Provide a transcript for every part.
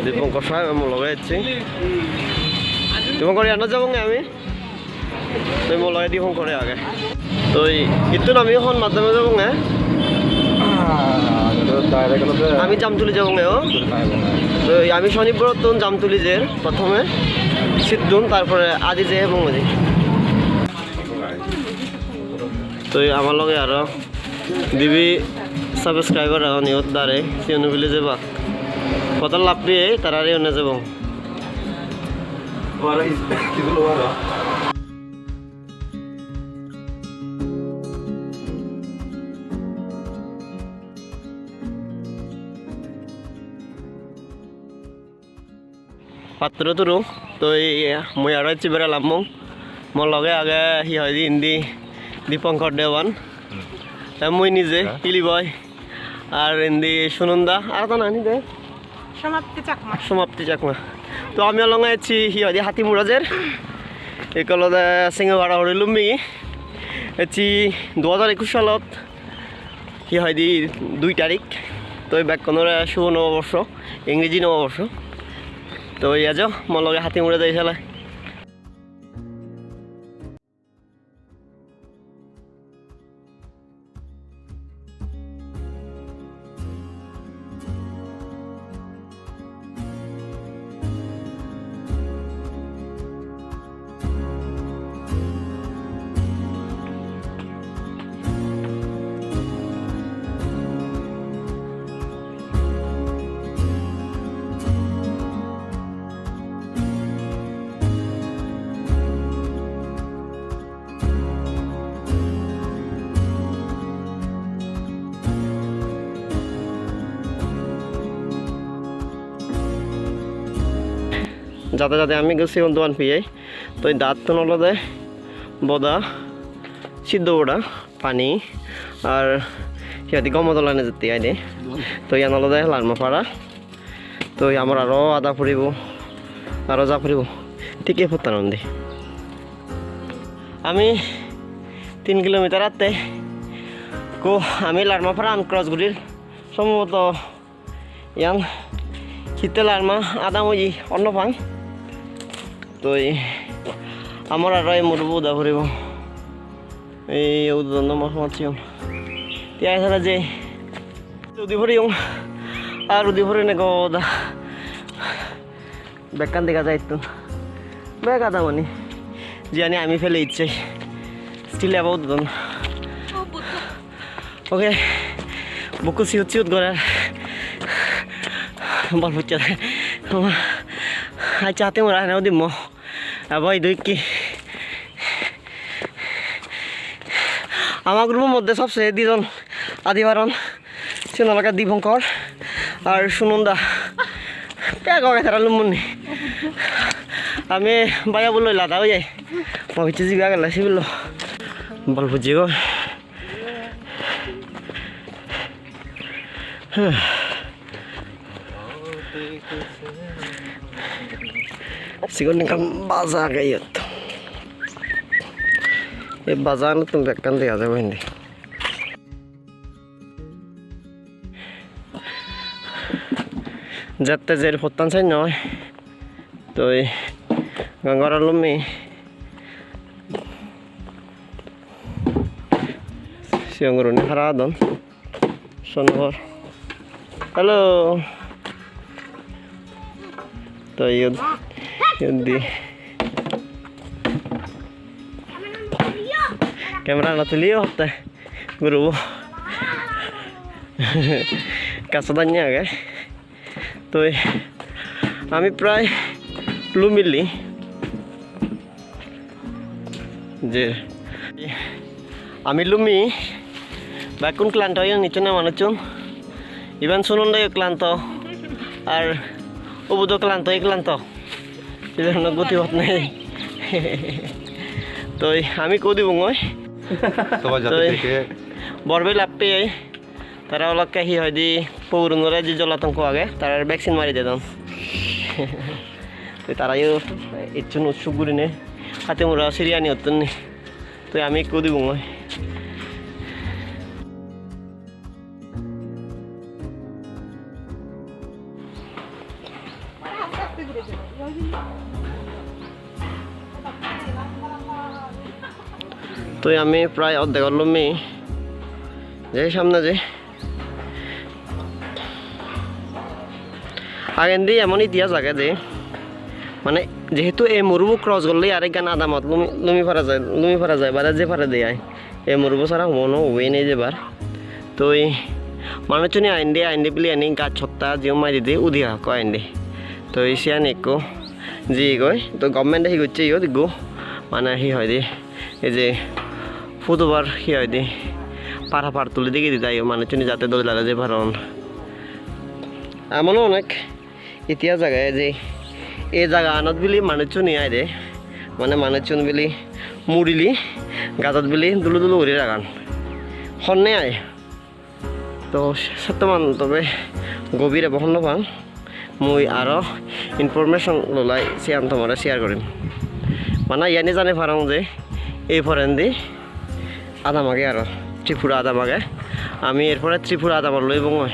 দীপঙ্কর সাহেব আমার লগে যাচ্ছি দীপঙ্কর এনে যাবো আমি তুই মোৰ লগে দীপঙ্করে আগে তো ইটো আমি এখন মাধ্যমে যাবো আমি জামতুলি যাবো তো আমি শনিপুরত জামতুলি যে প্রথমে সিদ্ধুন তারপরে আদি যে বঙ্গজি তো আমার লগে আরো দিবি সাবস্ক্রাইবার এখন ইহত দ্বারে সিওনো বিলে যাবা কত লাভ পেয়ে তারারে অন্য যাব পাত্র তোর তো মই আর চিবেরা লাভ মোর লগে আগে হি হয় হিন্দি দীপঙ্কর দেওয়ান মই নিজে হিলি বয় আর হিন্দি সুনন্দা আর তো নানি দে সমাপ্তি চাকমা তো আমি অলং আছি হি হয় হাতি মুরাজের একলদে সিংহ ভাড়া হরিলুম মি এছি 2021 সালত হি হয় 2 তারিখ তো ব্যাকরণের শুভ নববর্ষ ইংরেজি নববর্ষ তো ইয়াজ মোর লগে হাতি মুড়ে যাই ফেলে যাতে যাতে আমি গেছি দোকান পিয়ে তো দাঁত তো নলদে বদা সিদ্ধ বড়া পানি আর সিয়াদি গমদলানে যেতে আইনে তো ইয়া নলদে লালমা পাড়া তো আমার আরও আদা ফুরিব আরও যা ফুরিব ঠিকই ফুটানন্দি আমি 3 কিলোমিটার আতে কো আমি লালমা পাড়া ক্রসগুড়ির সম্ভবত ইয়ান শীতে লালমা আদা মজি অন্য পাং তো আমার আর মরবো উদা ফুরিব এই উদন্দ মাছি তিয়া ছাড়া যে উদি ফুরি আর উদি ফুরি নে গদা বেকান দেখা যায় তো বেক আদা মানে জানি আমি ফেলে ইচ্ছে স্টিল অ্যাবাউট দন ওকে বুকু সিউত সিউত করার বল হচ্ছে আই চাতে মোরা নাও দিম আবাই দুই কি আমার গ্রুপের মধ্যে সবচেয়ে 2 জন আদিবারণ সিনলাকা দীপঙ্কর আর সুনন্দা প্যাক হয়ে তারা লুমুনি আমি বাইয়া বললো লাদা হয়ে যাই মই হচ্ছে জিগা গেল সে বললো বল বুঝি গো siguro kan baza kayo to baza na itong bekan di ata hindi jatte jer hotan sa inyo to gangara lumi siyang guru ni haradon sonor hello to yun di camera na tuliyo hotte guru kasadannya guys তো আমি প্রায় লুমিলি যে আমি লুমি বাকুন ক্লান্ত হয়ে নিচে নামানোচুন Ivan সুনন্দায় ক্লান্ত আর অবুদ ক্লান্ত ক্লান্ত সেজন্য গতিপথ নেই তো আমি কো দিব বরবে লাভ পেয়ে তারা অলগ কাহি হয় দি পৌরনরা যে জলাতঙ্ক আগে তারা ভ্যাকসিন মারি দেন তো তারাইও ইচ্ছুন উৎসুক করি নে হাতে মোরা সিরিয়ানি হতেন নি তো আমি কো দিব তো আমি প্রায় অর্ধেক করলামই যে সামনে যে আগেন দিয়ে এমন ইতিহাস আগে যে মানে যেহেতু এই মরুভূ ক্রস করলেই আরেক গান আদামত লুমি ফারা যায় বারে যে ফারা দেয় এই মরুভূ ছাড়া মনো ওয়ে নেই যেবার তো এই মানুষজনই আইন দিয়ে পেলে আনি গাছ ছত্তা জিও মাই দিতে উদিয়া কয় আইন দিয়ে তো এই সিয়ান একো জি কয় তো গভর্নমেন্টে হি করছে ইও দিগো মানে হি হয় দি এই যে ফুটবার হি হয় দি পাড় তুলে দিকে দিতে মানুষজনই যাতে দৌড় লাগে যে পারন এমনও অনেক ইতিহাস জায়গায় যে এই জায়গা আনত বিলি মানুষজন নিয়ে আয় মানে মানুষজন বিলি মুড়িলি গাছত বিলি দুলু উড়ি রাখান সন্নে আয় তো সত্যমান তবে গভীরে বহন পান মুই আরও ইনফরমেশন ললাই সিয়ান তোমার শেয়ার করিম মানে ইয়ানি জানে পারং যে এই ফরেন্দি আদামাগে আরও ত্রিপুরা আদামাগে আমি এরপরে ত্রিপুরা আদামার লইব মই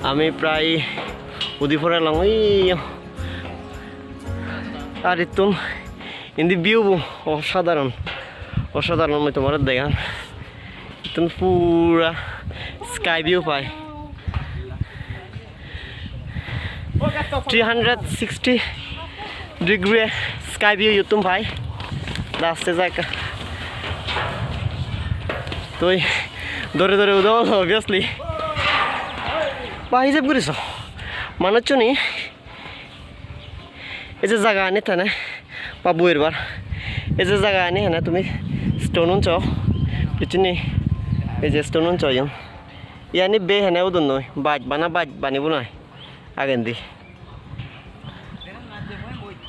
আমি প্রায় উদিপুরে লং আর ইতুন ইন্দি ভিউ অসাধারণ আমি তোমার দেখান ইতুন পুরা স্কাই ভিউ পাই 360 ডিগ্রি স্কাই ভিউ ইতুম পাই লাস্টে জায়গা তুই ধরে উদাও অবভিয়াসলি বা হিসেব করিস মানুষজনই এই যে জায়গা আনি থানে বা বইয়ের বার এই যে জায়গা আনি হ্যাঁ তুমি স্টোন উঞ্চ পিছনে এই যে স্টোন উঞ্চ ইয়ানি বে হ্যাঁ উদন নয় বাজ বানিব নয় আগেন দি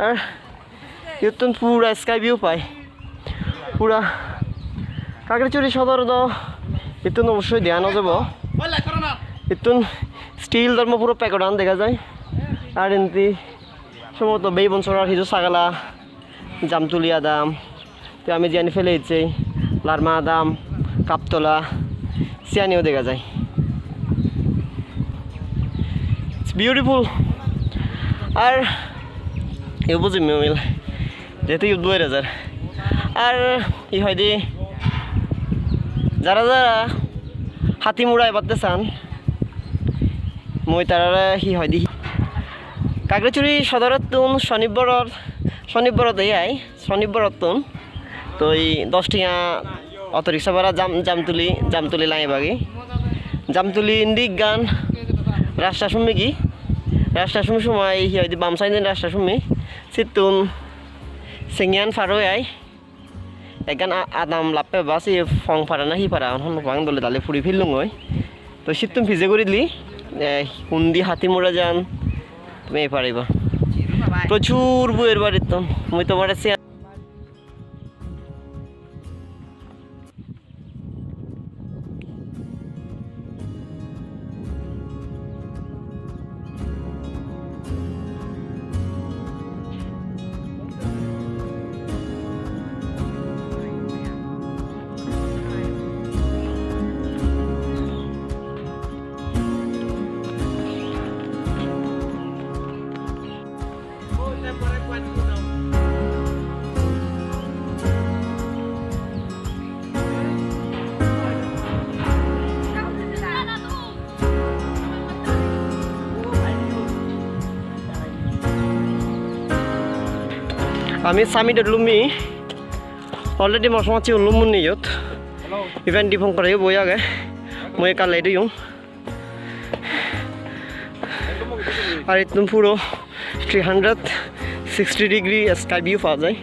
আর ইতুন পুরা স্কাই ভিউ পাই পুরা কাকড়িচুরি সদর ইতুন অবশ্যই ধ্যান যাব ইতুন স্টিল ধর্ম পুরো প্যাকেটান দেখা যায় আর এমনি সম্ভবত বেই বনসরার হিজু সাগালা জামতুলি আদাম তো আমি জানি ফেলে দিচ্ছি লারমা আদাম কাপতলা সিয়ানিও দেখা যায় ইটস বিউটিফুল আর এও বুঝি মিল যেহেতু 2000 আর ই হয় দি যারা হাতি মুড়াই বাদতে চান মই তারা হি হয় দি কাকড়িচুরি সদরত তুন শনিবরত এই শনিবরত তুন তো এই 10 টিয়া অটো রিক্সা ভাড়া জামতুলি লাই বাগি জামতুলি ইন্দিক গান রাস্তা শুনবি কি রাস্তা সময় হি হয় বাম সাইড রাস্তা শুনবি সিতুন সেঙ্গিয়ান ফারো আই একগান আদাম লাপে বাস এই ফং ফারা না হি ফারা হন ফাং দলে দালে ফুরি ফিললুং হয় তো সিতুম ভিজে করে দিলি হুন্দি হাতি মোড়া যান তুমি এই পারিব প্রচুর বইয়ের বাড়ির তো মুই তোমার আমি সামিট লুমি অলরেডি মশমাছি লুমুন নিয়ত ইভেন্ট ডিফং করে বই আগে মই কালাই দিও আর একদম পুরো 360 ডিগ্রি স্কাই ভিউ পাওয়া যায়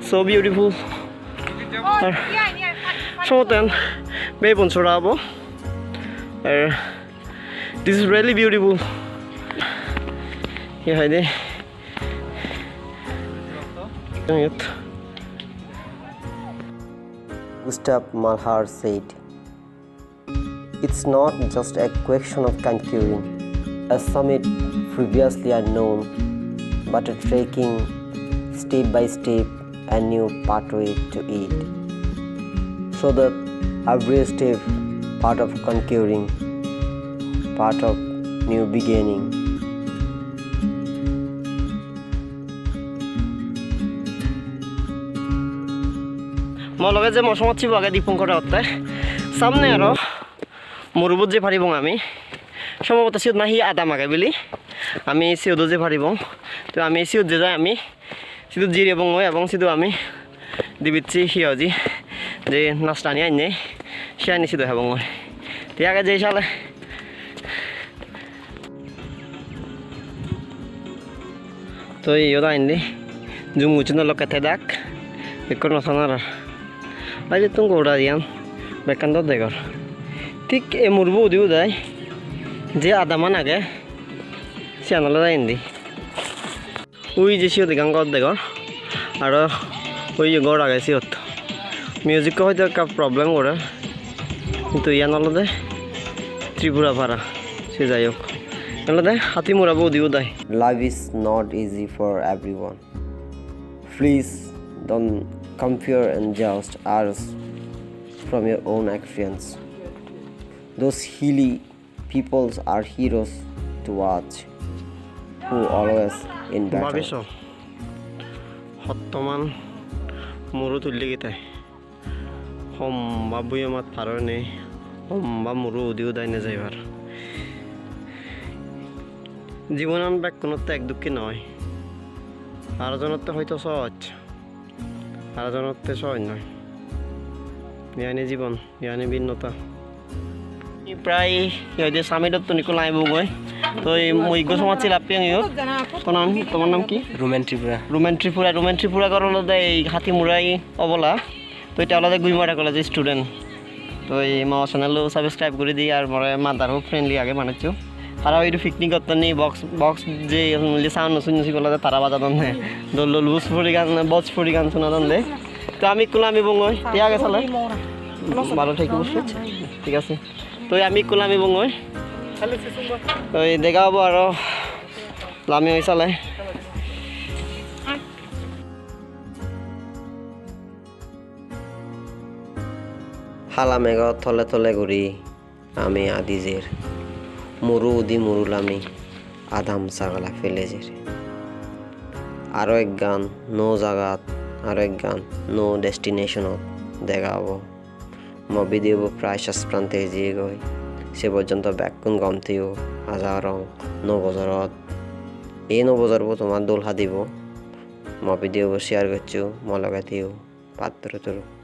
সো বিউটিফুল আর সমতেন বে বনসরা আবো আর দিস ইজ রিয়েলি বিউটিফুল ইয়ে হয় দে Gustav Malhar said, "It's not just a question of conquering a summit previously unknown, but a trekking step by step a new pathway to it." so that every step part of conquering, part of new beginning. মই লগে যে মশমত ছিল আগে দীপঙ্কর হতে সামনে আরো মরুবত যে পারিব আমি সম্ভবত সিউদ নাহি আদা মাগে বলি আমি সিউদ যে পারিব তো আমি সিউদ যে যাই আমি সিধু জিরে এবং সিধু আমি দিবিচ্ছি হিয়জি যে নাচটানি আইনে সে আনি সিধু হ্যাঁ ঠিক আগে যে সালে তো ইয়দা আইনি জুমুচিন লোকেতে ডাক একর নসানার আরে তুমি গোড়া দিয়ান বেকান্ত দেখর ঠিক এ মুরবু দিও দেয় যে আদামান আগে সে আনলে দেয় ইন্দি ওই যে সিও দেখান গর দেখর আর ওই যে গড় আগে সিওত মিউজিকও হয়তো একটা প্রবলেম করে কিন্তু ইয়ান আলাদা ত্রিপুরা ভাড়া সে যাই হোক আলাদা হাতি মুরাবো দিও দেয় Life is not easy for everyone. Please don't compare and judge others from your own experience. Those hilly peoples are heroes to watch, who always in ভাবিছ battle. বর্তমান মোৰো তুলি গেটাই সম্বা বই আমার পারো নেই সম্বা মোৰো উদিও দায় না যাইবার জীবন ব্যাগ কোনো তো এক দুঃখী নয় আরজনত হয়তো সহজ আরজনত সহজ নয় ইয়ানি জীবন ইয়ানি ভিন্নতা প্রায় ইয়ে সামিডত তো নিকো লাই বগৈ তো এই মই গো সমাজ ছিল আপনি তোমার নাম কি রোমেন ত্রিপুরা করলে এই হাতি মুরাই অবলা তো এটা আলাদা গুইমারা কলেজের স্টুডেন্ট তো এই মা চ্যানেলও সাবস্ক্রাইব করে দিই আর মরে মাদারও ফ্রেন্ডলি আগে বানাচ্ছো তারা ওই পিকনিক করতে নি বক্স যে সাউন্ড শুনছি বলে তারা বাজাতাম হ্যাঁ দোল ভোজপুরি গান শোনাতাম দে তো আমি কুলামি বঙ্গই ঠিক আছে চলে ভালো ঠিক বুঝছো ঠিক আছে তো আমি কুলামি বঙ্গই তো এই দেখা হবো আরো লামি হয়ে চলে হালা মেঘ থলে থলে ঘুরি আমি আদিজের মুরু উদি মুরুলামি আধাম ছাগলা ফেলেজের আরও এক গান নো জাগাত আরও এক গান নো ডেস্টিনেশনত দেখা হব মবি দিব প্রায় শেষ প্রান্তে এগিয়ে গৈ সে পর্যন্ত ব্যাকুণ গমতেও হাজার রং নবজৰত এই নবজরব তোমার দোলহা দিব মবি দিব শেয়ার করছো মলগাতেও পাত্র তোর